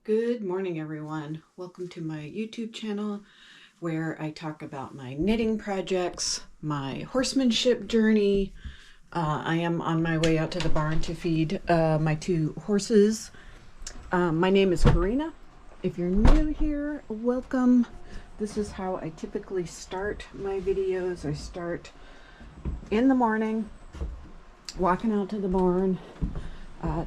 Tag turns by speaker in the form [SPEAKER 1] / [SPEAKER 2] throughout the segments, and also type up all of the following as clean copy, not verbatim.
[SPEAKER 1] Good morning, everyone. Welcome to my YouTube channel where I talk about my knitting projects, my horsemanship journey. I am on my way out to the barn to feed my two horses. My name is Karina. If you're new here, welcome. This is how I typically start my videos. I start in the morning, walking out to the barn,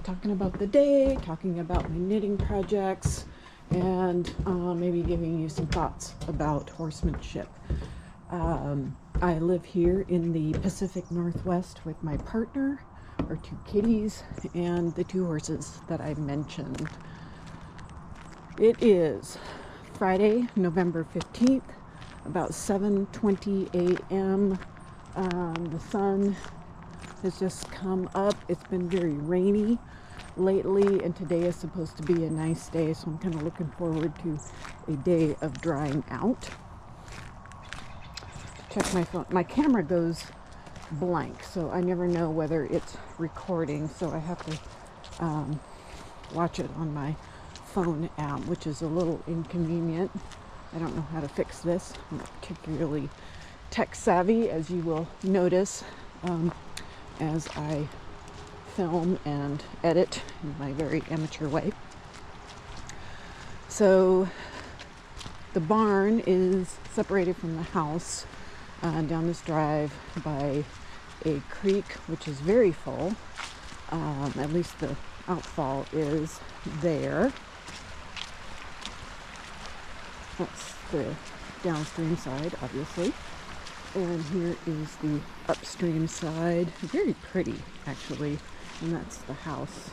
[SPEAKER 1] talking about the day, talking about my knitting projects, and maybe giving you some thoughts about horsemanship. I live here in the Pacific Northwest with my partner, our two kitties, and the two horses that I mentioned. It is Friday, November 15th, about 7:20 a.m. The sun has just come up. It's been very rainy lately, and today is supposed to be a nice day, so I'm kind of looking forward to a day of drying out. Check my phone. My camera goes blank, so I never know whether it's recording, so I have to watch it on my phone app, which is a little inconvenient. I don't know how to fix this. I'm not particularly tech savvy, as you will notice as I film and edit in my very amateur way. So the barn is separated from the house down this drive by a creek, which is very full. At least the outfall is there. That's the downstream side, obviously. And here is the upstream side. Very pretty, actually. And that's the house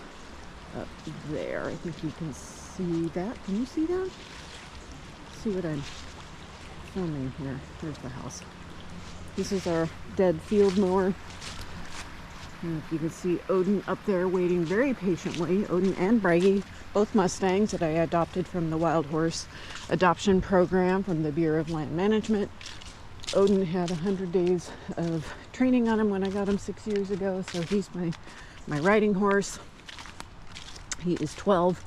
[SPEAKER 1] up there. I think you can see that. Can you see that? Let's see what I'm filming here. There's the house. This is our dead field mower. And if you can see Odin up there waiting very patiently. Odin and Bragi, both Mustangs that I adopted from the Wild Horse Adoption Program from the Bureau of Land Management. Odin had 100 days of training on him when I got him 6 years ago, so he's my riding horse. He is 12.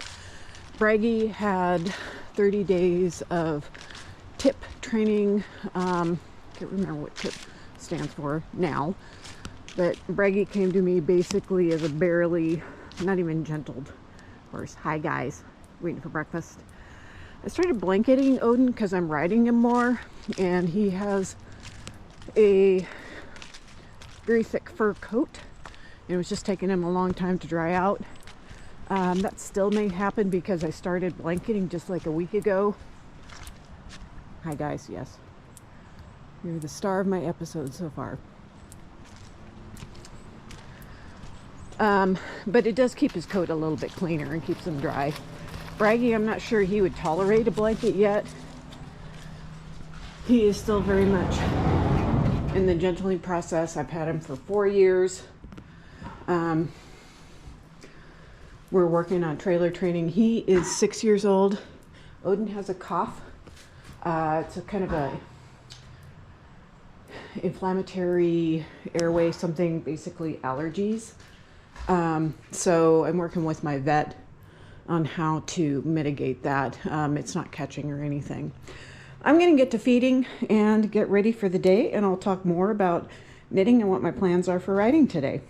[SPEAKER 1] Bragi had 30 days of tip training. Can't remember what tip stands for now, but Bragi came to me basically as a barely, not even gentled horse. Hi guys, waiting for breakfast. I started blanketing Odin because I'm riding him more, and he has a very thick fur coat. It was just taking him a long time to dry out. That still may happen because I started blanketing just like a week ago. Hi guys, yes. You're the star of my episode so far. But it does keep his coat a little bit cleaner and keeps him dry. Bragi, I'm not sure he would tolerate a blanket yet. He is still very much in the gentling process. I've had him for 4 years. We're working on trailer training. He is 6 years old. Odin has a cough. It's a kind of a inflammatory airway, something, basically allergies. So I'm working with my vet on how to mitigate that. It's not catching or anything. I'm going to get to feeding and get ready for the day, and I'll talk more about knitting and what my plans are for riding today.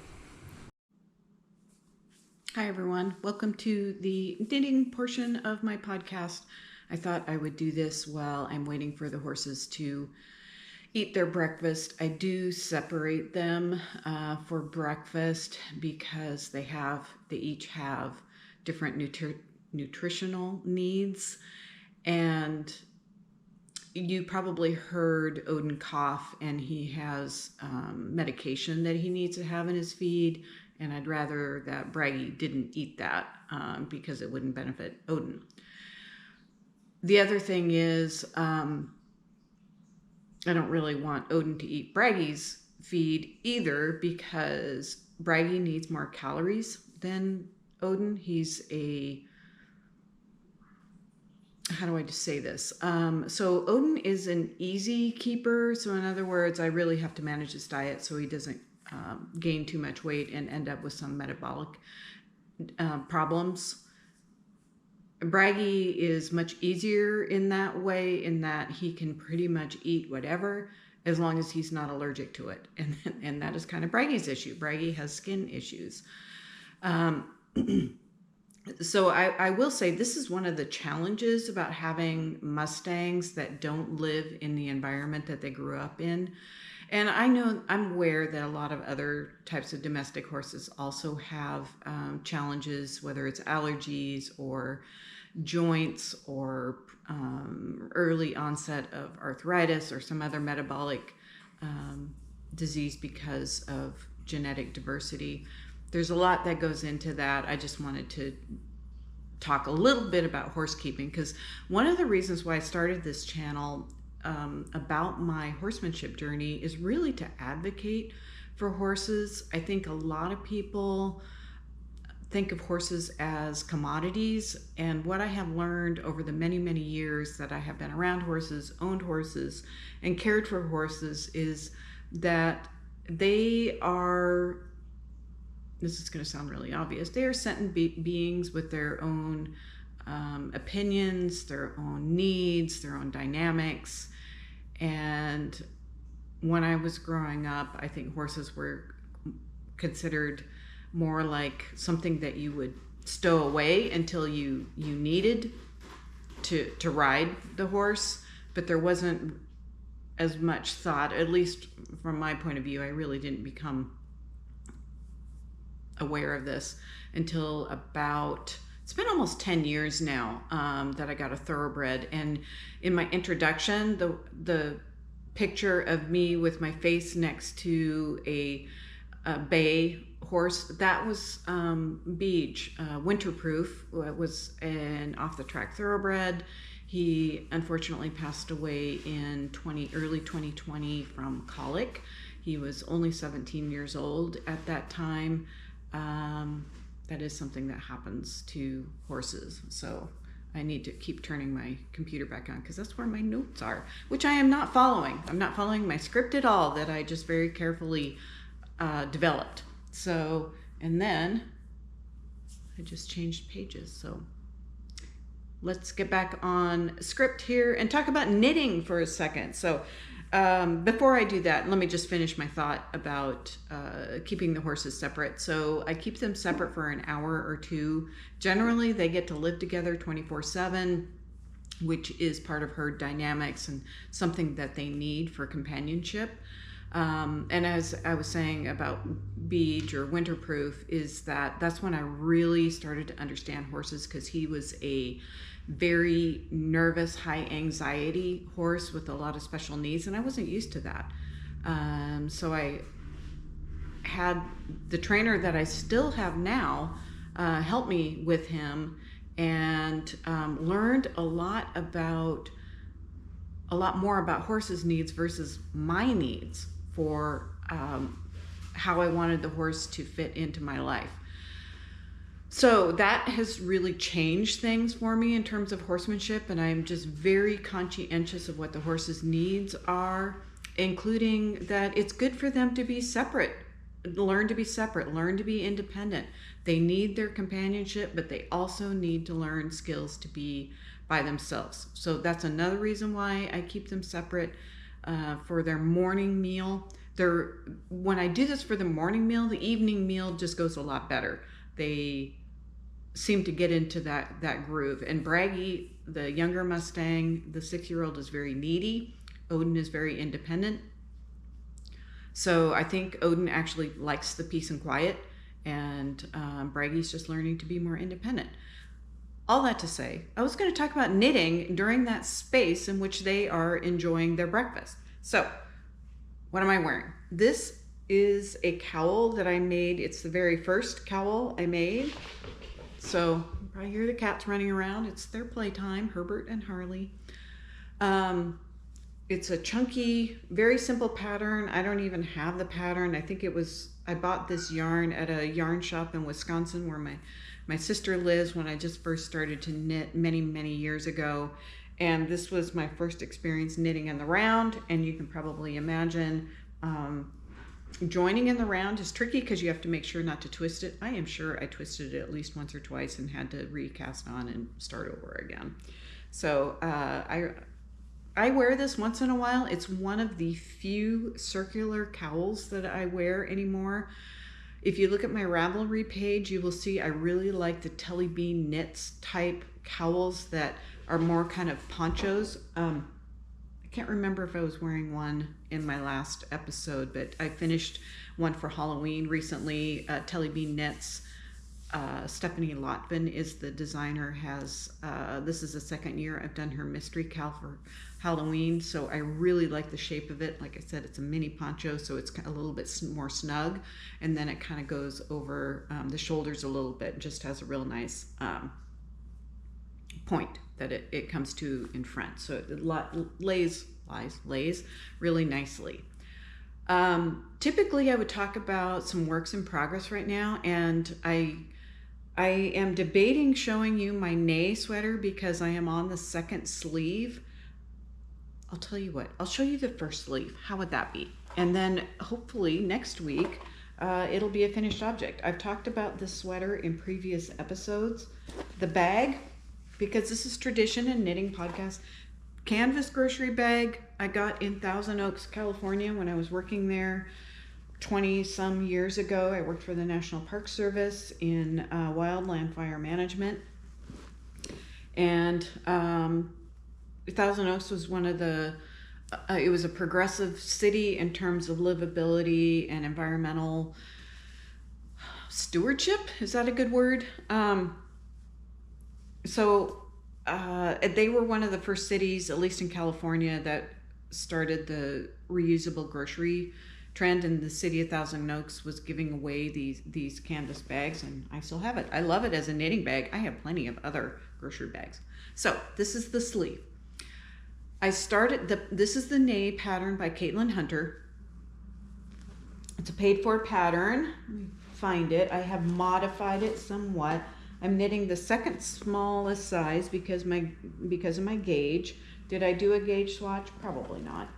[SPEAKER 1] Hi everyone, welcome to the knitting portion of my podcast. I thought I would do this while I'm waiting for the horses to eat their breakfast. I do separate them for breakfast because they each have different nutritional needs. And you probably heard Odin cough, and he has medication that he needs to have in his feed, and I'd rather that Bragi didn't eat that because it wouldn't benefit Odin. The other thing is I don't really want Odin to eat Bragi's feed either, because Bragi needs more calories than Odin. He's a, how do I just say this? So Odin is an easy keeper. So in other words, I really have to manage his diet so he doesn't gain too much weight and end up with some metabolic problems.
[SPEAKER 2] Bragi is much easier in that way, in that he can pretty much eat whatever as long as he's not allergic to it. And that is kind of Bragi's issue. Bragi has skin issues. So I will say this is one of the challenges about having Mustangs that don't live in the environment that they grew up in. And I'm aware that a lot of other types of domestic horses also have challenges, whether it's allergies or joints or early onset of arthritis or some other metabolic disease because of genetic diversity. There's a lot that goes into that. I just wanted to talk a little bit about horse keeping, because one of the reasons why I started this channel about my horsemanship journey is really to advocate for horses. I think a lot of people think of horses as commodities, and what I have learned over the many, many years that I have been around horses, owned horses, and cared for horses is that they are, this is going to sound really obvious, they are sentient beings with their own opinions, their own needs, their own dynamics. And when I was growing up, I think horses were considered more like something that you would stow away until you needed to ride the horse, but there wasn't as much thought, at least from my point of view. I really didn't become aware of this until about, it's been almost 10 years now that I got a thoroughbred. And in my introduction, the picture of me with my face next to a bay horse, that was Beach, Winterproof. It was an off-the-track thoroughbred. He unfortunately passed away in early 2020 from colic. He was only 17 years old at that time. That is something that happens to horses. So I need to keep turning my computer back on because that's where my notes are, which I am not following. I'm not following my script at all that I just very carefully developed. So, and then I just changed pages. So let's get back on script here and talk about knitting for a second. So before I do that, let me just finish my thought about keeping the horses separate. So I keep them separate for an hour or two. Generally, they get to live together 24/7, which is part of herd dynamics and something that they need for companionship. And as I was saying about Beach or Winterproof, is that's when I really started to understand horses, because he was a very nervous, high anxiety horse with a lot of special needs, and I wasn't used to that. So I had the trainer that I still have now help me with him, and learned a lot more about horses' needs versus my needs for how I wanted the horse to fit into my life. So that has really changed things for me in terms of horsemanship, and I'm just very conscientious of what the horse's needs are, including that it's good for them to be separate, learn to be separate, learn to be independent. They need their companionship, but they also need to learn skills to be by themselves. So that's another reason why I keep them separate for their morning meal. When I do this for the morning meal, the evening meal just goes a lot better. They seem to get into that groove. And Bragi, the younger Mustang, the 6-year-old, is very needy. Odin is very independent. So I think Odin actually likes the peace and quiet, and Bragi's just learning to be more independent. All that to say, I was going to talk about knitting during that space in which they are enjoying their breakfast. So what am I wearing? This is a cowl that I made. It's the very first cowl I made. So you probably hear the cats running around. It's their playtime, Herbert and Harley. It's a chunky, very simple pattern. I don't even have the pattern. I bought this yarn at a yarn shop in Wisconsin where my sister lives, when I just first started to knit many, many years ago. And this was my first experience knitting in the round. And you can probably imagine Joining in the round is tricky because you have to make sure not to twist it. I am sure I twisted it at least once or twice and had to recast on and start over again. So I wear this once in a while. It's one of the few circular cowls that I wear anymore. If you look at my Ravelry page, you will see I really like the Tellybean Knits type cowls that are more kind of ponchos. I can't remember if I was wearing one in my last episode, but I finished one for Halloween recently. Tellybean Knits. Stephanie Lotvin is the designer. This is the second year I've done her mystery cowl for Halloween, so I really like the shape of it. Like I said, it's a mini poncho, so it's a little bit more snug, and then it kind of goes over the shoulders a little bit. Just has a real nice point that it comes to in front, so it lays really nicely. Typically I would talk about some works in progress right now, and I am debating showing you my Neigh sweater because I am on the second sleeve. I'll tell you what, I'll show you the first sleeve. How would that be? And then hopefully next week it'll be a finished object. I've talked about this sweater in previous episodes. The bag, because this is tradition and knitting podcast, canvas grocery bag I got in Thousand Oaks, California when I was working there 20 some years ago. I worked for the National Park Service in wildland fire management, and Thousand Oaks was one of the it was a progressive city in terms of livability and environmental stewardship. Is that a good word? They were one of the first cities, at least in California, that started the reusable grocery trend, and the city of Thousand Oaks was giving away these canvas bags, and I still have it. I love it as a knitting bag. I have plenty of other grocery bags. So this is the sleeve. This is the Neigh pattern by Caitlin Hunter. It's a paid for pattern. Let me find it. I have modified it somewhat. I'm knitting the second smallest size because of my gauge. Did I do a gauge swatch? Probably not.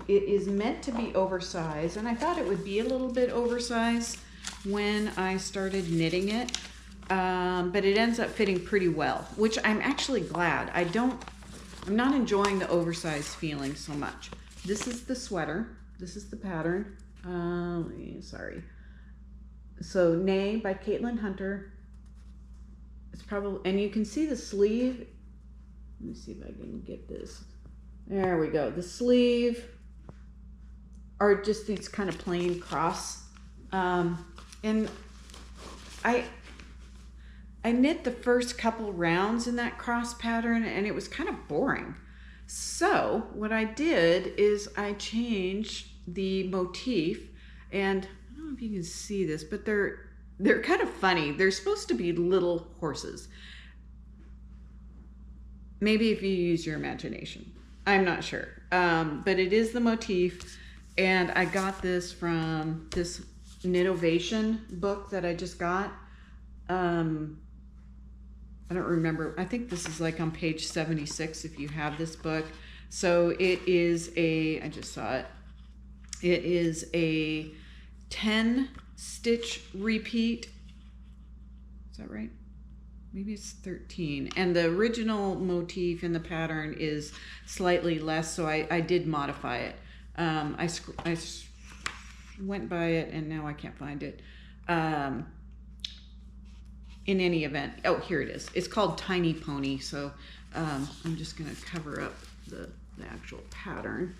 [SPEAKER 2] It is meant to be oversized, and I thought it would be a little bit oversized when I started knitting it, but it ends up fitting pretty well, which I'm actually glad. I'm not enjoying the oversized feeling so much. This is the sweater. This is the pattern. Sorry. So Neigh by Caitlin Hunter. It's probably, and you can see the sleeve. Let me see if I can get this. There we go. The sleeve are just these kind of plain cross. And I knit the first couple rounds in that cross pattern, and it was kind of boring. So what I did is I changed the motif, and I don't know if you can see this, but they're kind of funny. They're supposed to be little horses. Maybe if you use your imagination. I'm not sure. But it is the motif, and I got this from this Knitovation book that I just got. I don't remember. I think this is like on page 76 if you have this book. So it is I just saw it. It is a 10 stitch repeat. Is that right? Maybe it's 13. And the original motif in the pattern is slightly less, so I did modify it. I went by it and now I can't find it. In any event, oh, here it is. It's called Tiny Pony, so I'm just going to cover up the actual pattern.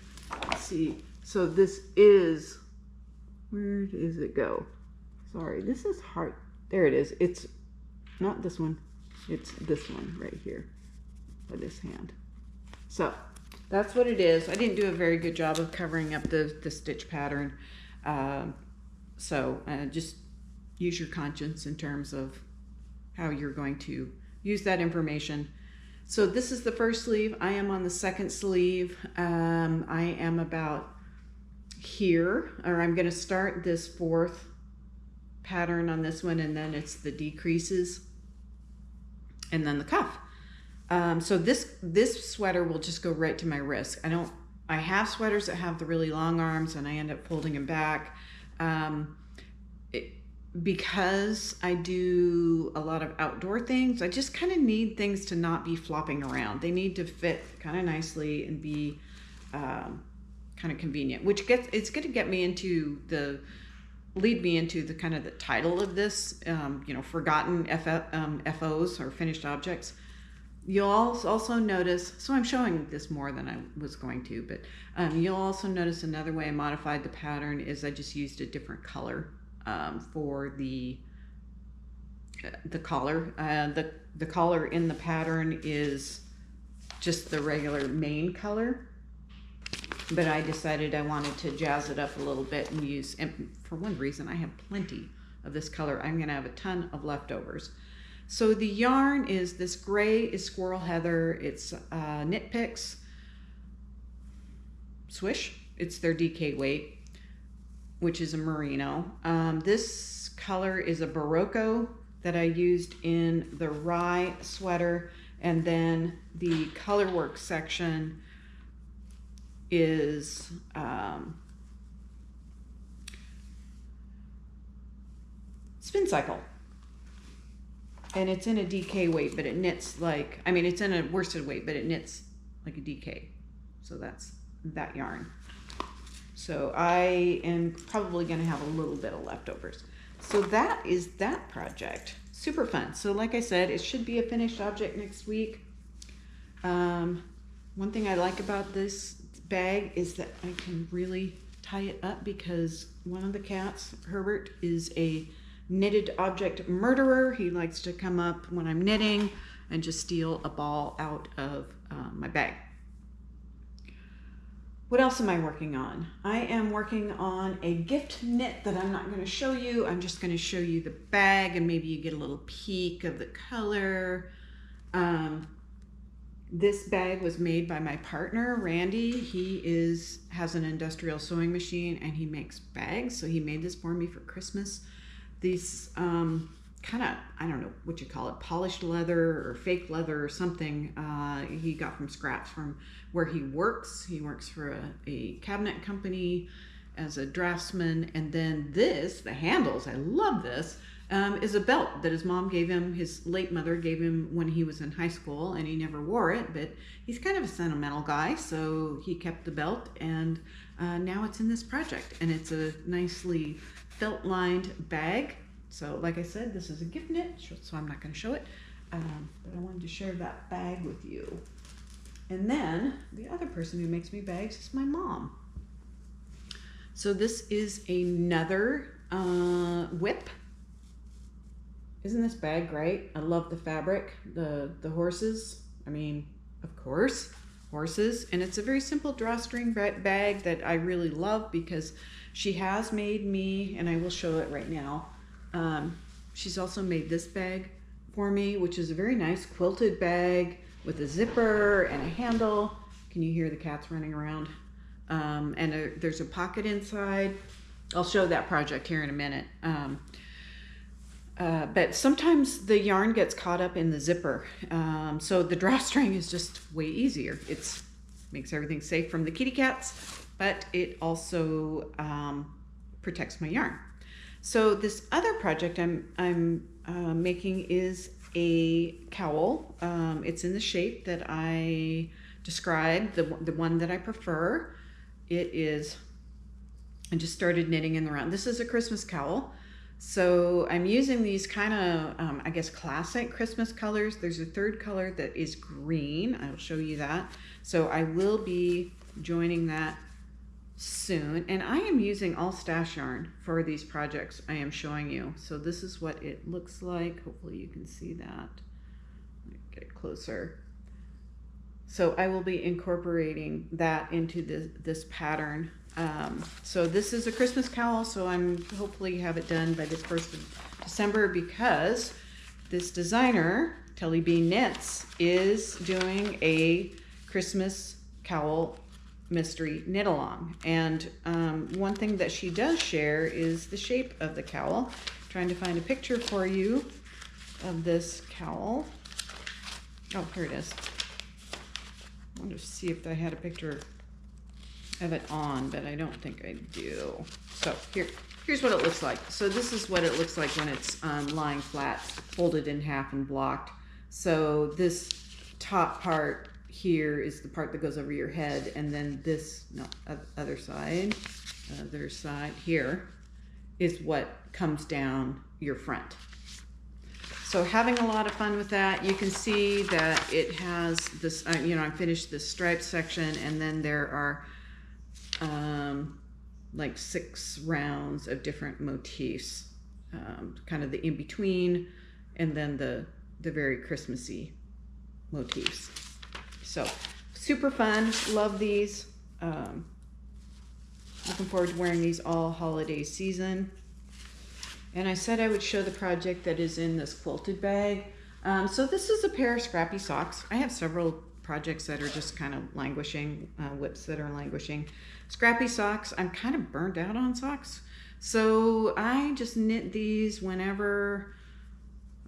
[SPEAKER 2] Let's see. So this is, where does it go? Sorry, this is hard. There it is. It's not this one. It's this one right here by this hand. So that's what it is. I didn't do a very good job of covering up the stitch pattern. So just use your conscience in terms of how you're going to use that information. So this is the first sleeve. I am on the second sleeve. I am about here, or I'm going to start this fourth pattern on this one, and then it's the decreases and then the cuff. So this sweater will just go right to my wrist. I have sweaters that have the really long arms and I end up folding them back. Because I do a lot of outdoor things, I just kind of need things to not be flopping around. They need to fit kind of nicely and be kind of convenient, which it's going to lead me into the kind of the title of this, forgotten FOs or finished objects. You'll also notice, so I'm showing this more than I was going to, but you'll also notice another way I modified the pattern is I just used a different color for the collar. The collar in the pattern is just the regular main color, but I decided I wanted to jazz it up a little bit and use, and for one reason, I have plenty of this color. I'm going to have a ton of leftovers. So the yarn is this gray is Squirrel Heather. It's Knit Picks Swish. It's their DK weight, which is a merino. This color is a Barocco that I used in the Rye sweater, and then the color work section is Spin Cycle. And it's in a DK weight, but it knits like, it's in a worsted weight, but it knits like a DK. So that's that yarn. So I am probably going to have a little bit of leftovers. So that is that project. Super fun. So like I said, it should be a finished object next week. One thing I like about this bag is that I can really tie it up because one of the cats, Herbert, is a knitted object murderer. He likes to come up when I'm knitting and just steal a ball out of my bag. What else am I working on? I am working on a gift knit that I'm not going to show you. I'm just going to show you the bag and maybe you get a little peek of the color. This bag was made by my partner, Randy. He has an industrial sewing machine and he makes bags. So he made this for me for Christmas. These kind of, I don't know what you call it, polished leather or fake leather or something he got from scraps from where he works. He works for a cabinet company as a draftsman. And then this, the handles, I love this, is a belt that his mom gave him, his late mother gave him when he was in high school, and he never wore it, but he's kind of a sentimental guy, so he kept the belt, and now it's in this project, and it's a nicely felt-lined bag. So like I said, this is a gift knit, so I'm not going to show it, but I wanted to share that bag with you. And then the other person who makes me bags is my mom. So this is another whip. Isn't this bag great? I love the fabric, the horses. Of course, horses. And it's a very simple drawstring bag that I really love because she has made me, and I will show it right now. She's also made this bag for me, which is a very nice quilted bag with a zipper and a handle. Can you hear the cats running around? There's a pocket inside. I'll show that project here in a minute. But sometimes the yarn gets caught up in the zipper. So the drawstring is just way easier. It makes everything safe from the kitty cats, but it also protects my yarn. So this other project I'm making is a cowl. It's in the shape that I described, the one that I prefer. I just started knitting in the round. This is a Christmas cowl. So I'm using these kind of, I guess, classic Christmas colors. There's a third color that is green. I'll show you that. So I will be joining that soon. And I am using all stash yarn for these projects I am showing you. So this is what it looks like. Hopefully you can see that. Get it closer. So I will be incorporating that into this pattern. So this is a Christmas cowl, so I'm hopefully have it done by this 1st of December because this designer, Tellybean Knits, is doing a Christmas cowl mystery knit along. And one thing that she does share is the shape of the cowl. I'm trying to find a picture for you of this cowl. Oh, here it is. I wanted to see if I had a picture have it on, but I don't think I do. So here's what it looks like. So this is what it looks like when it's lying flat, folded in half and blocked. So this top part here is the part that goes over your head, and then this, no, other side here is what comes down your front. So having a lot of fun with that. You can see that it has this, you know, I finished this stripe section, and then there are like 6 rounds of different motifs, kind of the in-between, and then the very Christmassy motifs. So super fun, love these. Looking forward to wearing these all holiday season. And I said I would show the project that is in this quilted bag. So this is a pair of scrappy socks. I have several projects that are just kind of languishing, whips that are languishing. Scrappy socks, I'm kind of burned out on socks. So I just knit these whenever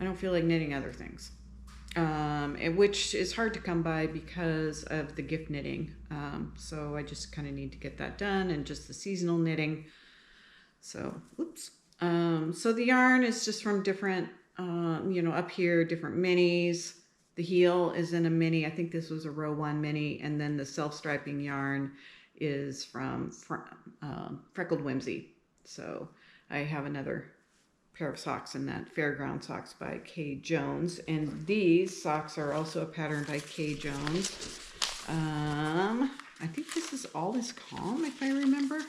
[SPEAKER 2] I don't feel like knitting other things. Which is hard to come by because of the gift knitting. So I just kind of need to get that done, and just the seasonal knitting. So, oops. So the yarn is just from different, you know, up here, different minis. The heel is in a mini. I think this was a row 1 mini. And then the self-striping yarn is from Freckled Whimsey. So I have another pair of socks in that, Fairground Socks by Kay Jones. And these socks are also a pattern by Kay Jones. I think this is All Is Calm, if I remember.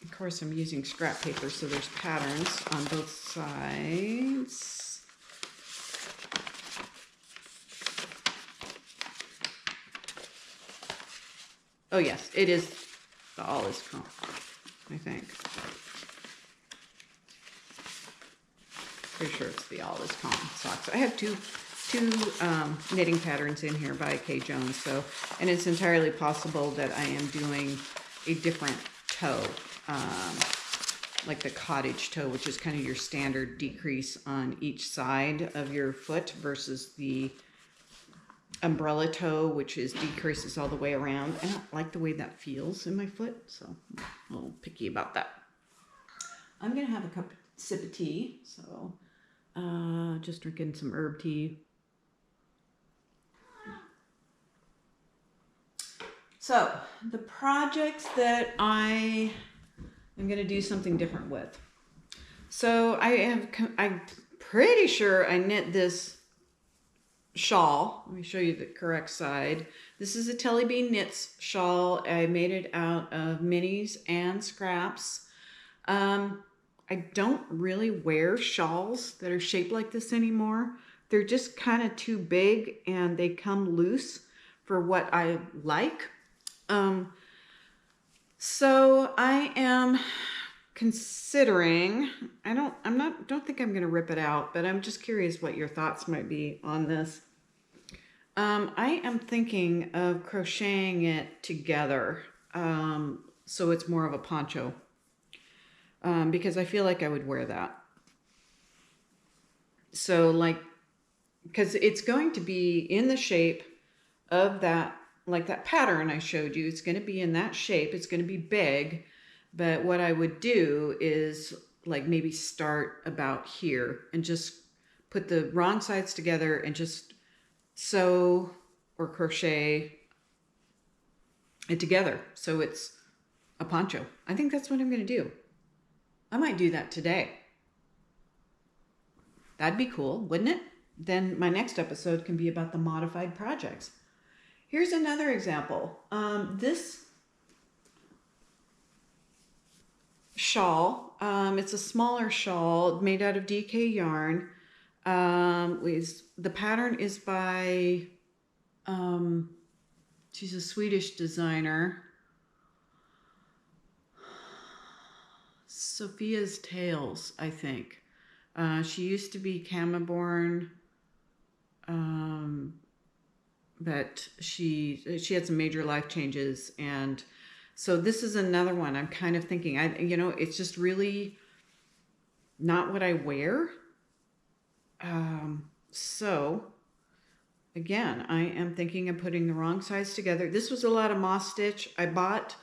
[SPEAKER 2] Of course, I'm using scrap paper, so there's patterns on both sides. Oh yes, it is the All Is Calm, I think. Pretty sure it's the All Is Calm socks. I have two knitting patterns in here by Kay Jones, so, and it's entirely possible that I am doing a different toe, like the cottage toe, which is kind of your standard decrease on each side of your foot, versus the umbrella toe, which is decreases all the way around. I don't like the way that feels in my foot, so I'm a little picky about that. I'm gonna have a sip of tea, so just drinking some herb tea. So the projects that I am going to do something different with. So I'm pretty sure I knit this shawl. Let me show you the correct side. This is a Tellybean Knits shawl. I made it out of minis and scraps. I don't really wear shawls that are shaped like this anymore. They're just kind of too big, and they come loose for what I like. So I am considering, don't think I'm going to rip it out, but I'm just curious what your thoughts might be on this. I am thinking of crocheting it together. So it's more of a poncho, because I feel like I would wear that. So because it's going to be in the shape of that, like that pattern I showed you. It's going to be in that shape. It's going to be big. But what I would do is like maybe start about here and just put the wrong sides together and just sew or crochet it together so it's a poncho. I think that's what I'm going to do. I might do that today. That'd be cool, wouldn't it? Then my next episode can be about the modified projects. Here's another example. This shawl, it's a smaller shawl made out of DK yarn. The pattern is by, she's a Swedish designer, Sophia's Tales, I think. She used to be Kamaborn, but she had some major life changes, and so this is another one. I'm kind of thinking, it's just really not what I wear. So again, I am thinking of putting the wrong size together. This was a lot of moss stitch. I bought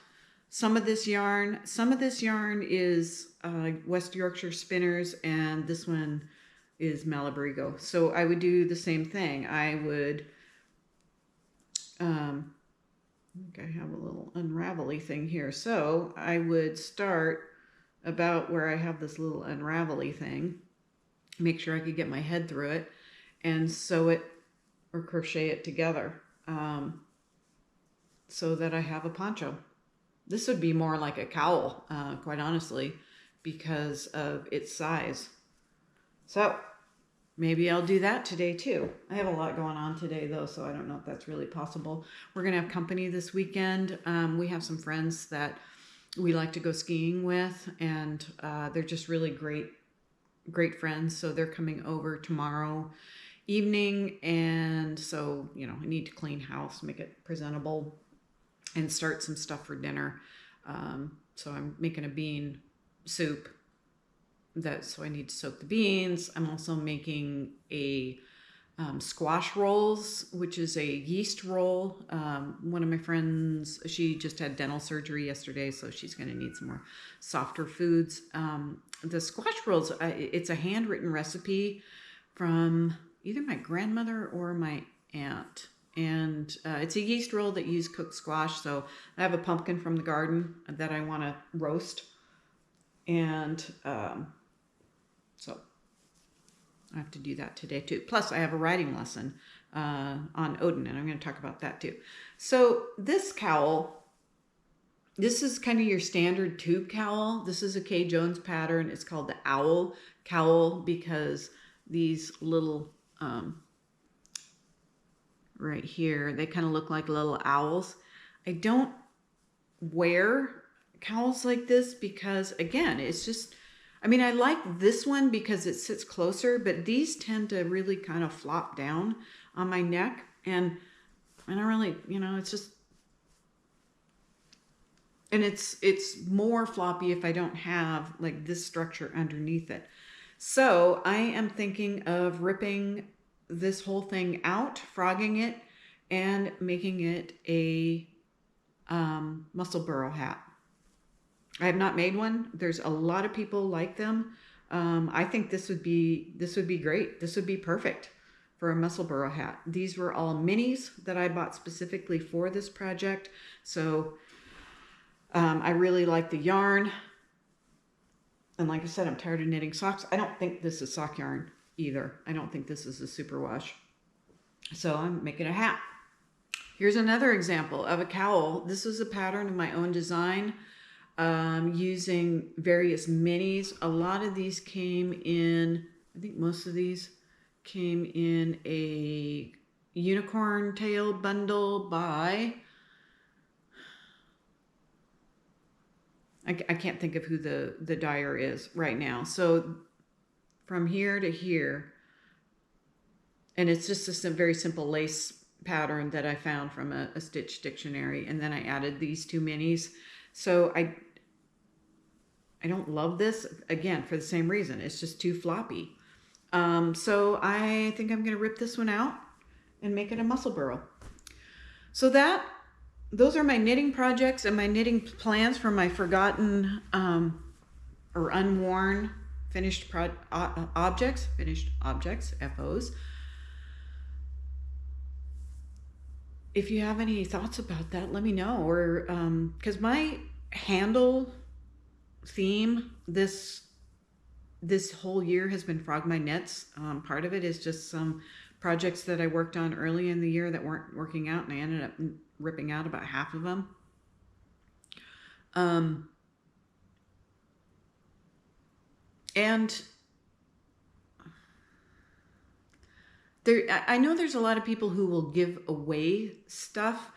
[SPEAKER 2] some of this yarn. Some of this yarn is West Yorkshire Spinners, and this one is Malabrigo. So I would do the same thing. I would, I think I have a little unravelly thing here. So I would start about where I have this little unravelly thing, make sure I could get my head through it, and sew it or crochet it together so that I have a poncho. This would be more like a cowl, quite honestly, because of its size. So maybe I'll do that today too. I have a lot going on today though, so I don't know if that's really possible. We're gonna have company this weekend. We have some friends that we like to go skiing with, and they're just really great friends. So they're coming over tomorrow evening, and so, you know, I need to clean house, make it presentable, and start some stuff for dinner. So I'm making a bean soup. So I need to soak the beans. I'm also making a squash rolls, which is a yeast roll. One of my friends, she just had dental surgery yesterday, so she's going to need some more softer foods. The squash rolls, it's a handwritten recipe from either my grandmother or my aunt. And it's a yeast roll that uses cooked squash. So I have a pumpkin from the garden that I want to roast. And so I have to do that today too. Plus I have a writing lesson on Odin, and I'm going to talk about that too. So this cowl, this is kind of your standard tube cowl. This is a Kay Jones pattern. It's called the Owl Cowl because these little right here, they kind of look like little owls. I don't wear cowls like this because, again, it's just, I mean, I like this one because it sits closer, but these tend to really kind of flop down on my neck, and I don't really, you know, it's just, and it's more floppy if I don't have like this structure underneath it. So I am thinking of ripping this whole thing out, frogging it, and making it a muscle burrow hat. I have not made one. There's a lot of people like them. I think this would be great. This would be perfect for a muscle burrow hat. These were all minis that I bought specifically for this project. So I really like the yarn. And like I said, I'm tired of knitting socks. I don't think this is sock yarn either. I don't think this is a superwash. So I'm making a hat. Here's another example of a cowl. This is a pattern of my own design using various minis. A lot of these came in, I think most of these came in a unicorn tail bundle by, I can't think of who the dyer is right now. So from here to here, and it's just a very simple lace pattern that I found from a stitch dictionary, and then I added these two minis. So I don't love this, again, for the same reason. It's just too floppy. So I think I'm going to rip this one out and make it a muscle burrow. So those are my knitting projects and my knitting plans for my forgotten or unworn finished objects, FOs. If you have any thoughts about that, let me know. Or because my handle theme this whole year has been Frog My Knits. Part of it is just some projects that I worked on early in the year that weren't working out, and I ended up ripping out about half of them. And I know there's a lot of people who will give away stuff,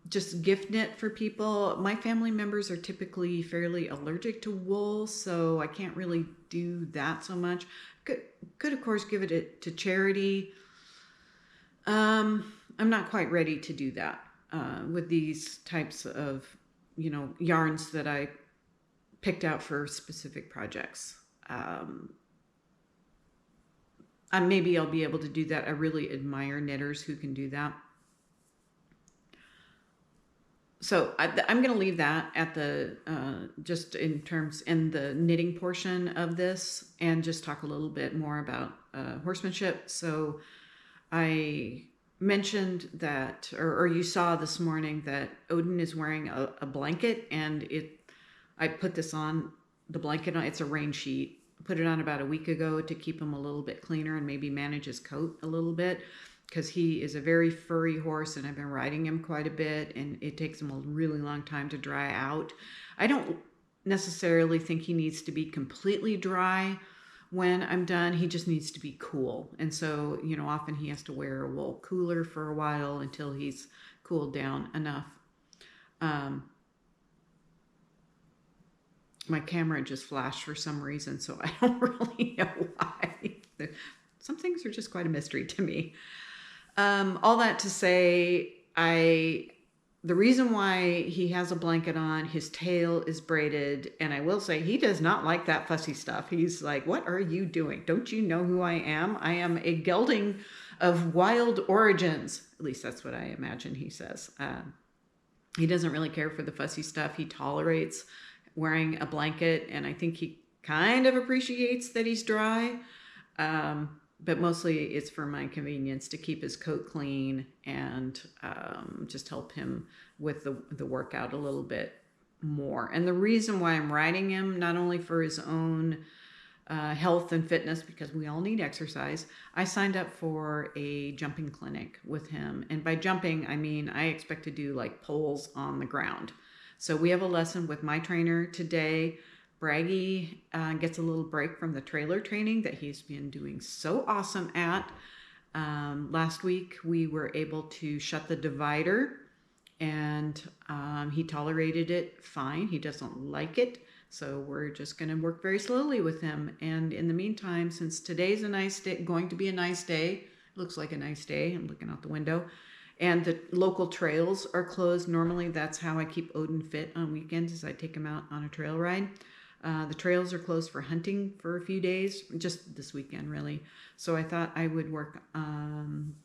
[SPEAKER 2] just gift knit for people. My family members are typically fairly allergic to wool, so I can't really do that so much. Could of course give it to charity. I'm not quite ready to do that with these types of, you know, yarns that I picked out for specific projects. maybe I'll be able to do that. I really admire knitters who can do that. So I'm going to leave that at the, just in the knitting portion of this, and just talk a little bit more about horsemanship. So I mentioned that, or you saw this morning that Odin is wearing a blanket, and I put this on the blanket. It's a rain sheet. Put it on about a week ago to keep him a little bit cleaner and maybe manage his coat a little bit, because he is a very furry horse and I've been riding him quite a bit, and it takes him a really long time to dry out. I don't necessarily think he needs to be completely dry when I'm done. He just needs to be cool. And so, you know, often he has to wear a wool cooler for a while until he's cooled down enough. My camera just flashed for some reason, so I don't really know why. Some things are just quite a mystery to me. All that to say, the reason why he has a blanket on, his tail is braided, and I will say he does not like that fussy stuff. He's like, what are you doing? Don't you know who I am? I am a gelding of wild origins. At least that's what I imagine he says. He doesn't really care for the fussy stuff. He tolerates wearing a blanket, and I think he kind of appreciates that he's dry. But mostly it's for my convenience to keep his coat clean and just help him with the workout a little bit more. And the reason why I'm riding him, not only for his own health and fitness, because we all need exercise, I signed up for a jumping clinic with him. And by jumping, I mean I expect to do like poles on the ground. So we have a lesson with my trainer today. Bragi gets a little break from the trailer training that he's been doing so awesome at. Last week we were able to shut the divider, and he tolerated it fine. He doesn't like it, so we're just going to work very slowly with him. And in the meantime, since today's a nice day, going to be a nice day, looks like a nice day, I'm looking out the window, and the local trails are closed. Normally that's how I keep Odin fit on weekends, is I take him out on a trail ride. The trails are closed for hunting for a few days, just this weekend really. So I thought I would work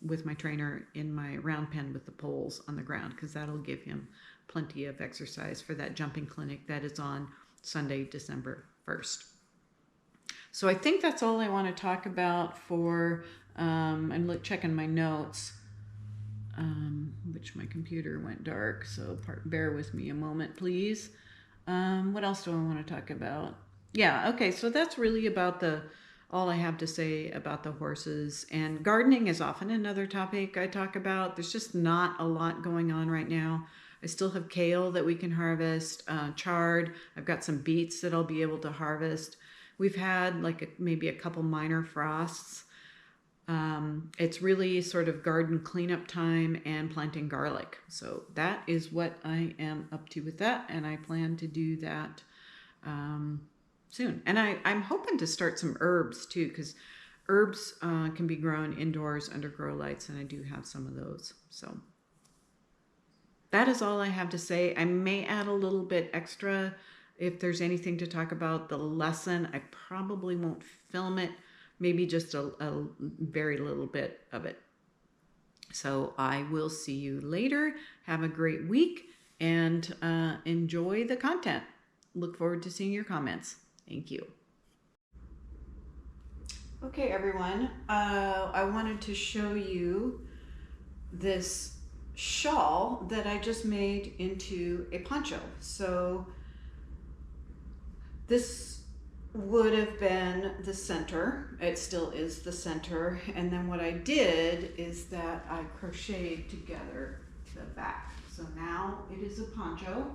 [SPEAKER 2] with my trainer in my round pen with the poles on the ground, because that'll give him plenty of exercise for that jumping clinic that is on Sunday, December 1st. So I think that's all I want to talk about for, I'm checking my notes, which my computer went dark, so bear with me a moment, please. What else do I want to talk about? Yeah, okay, so that's really about all I have to say about the horses. And gardening is often another topic I talk about. There's just not a lot going on right now. I still have kale that we can harvest, chard. I've got some beets that I'll be able to harvest. We've had maybe a couple minor frosts. It's really sort of garden cleanup time and planting garlic. So that is what I am up to with that, and I plan to do that soon. And I'm hoping to start some herbs too, because herbs can be grown indoors under grow lights, and I do have some of those. So that is all I have to say. I may add a little bit extra if there's anything to talk about the lesson. I probably won't film it. Maybe just a very little bit of it. So I will see you later. Have a great week, and enjoy the content. Look forward to seeing your comments. Thank you. Okay, everyone. I wanted to show you this shawl that I just made into a poncho. So this would have been the center. It still is the center. And then what I did is that I crocheted together the back. So now it is a poncho,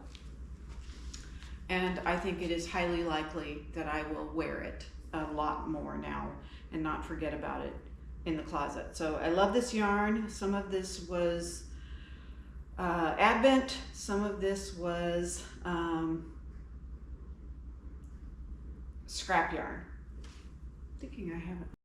[SPEAKER 2] and I think it is highly likely that I will wear it a lot more now and not forget about it in the closet. So I love this yarn. Some of this was Advent. Some of this was scrap yarn. Thinking I have it.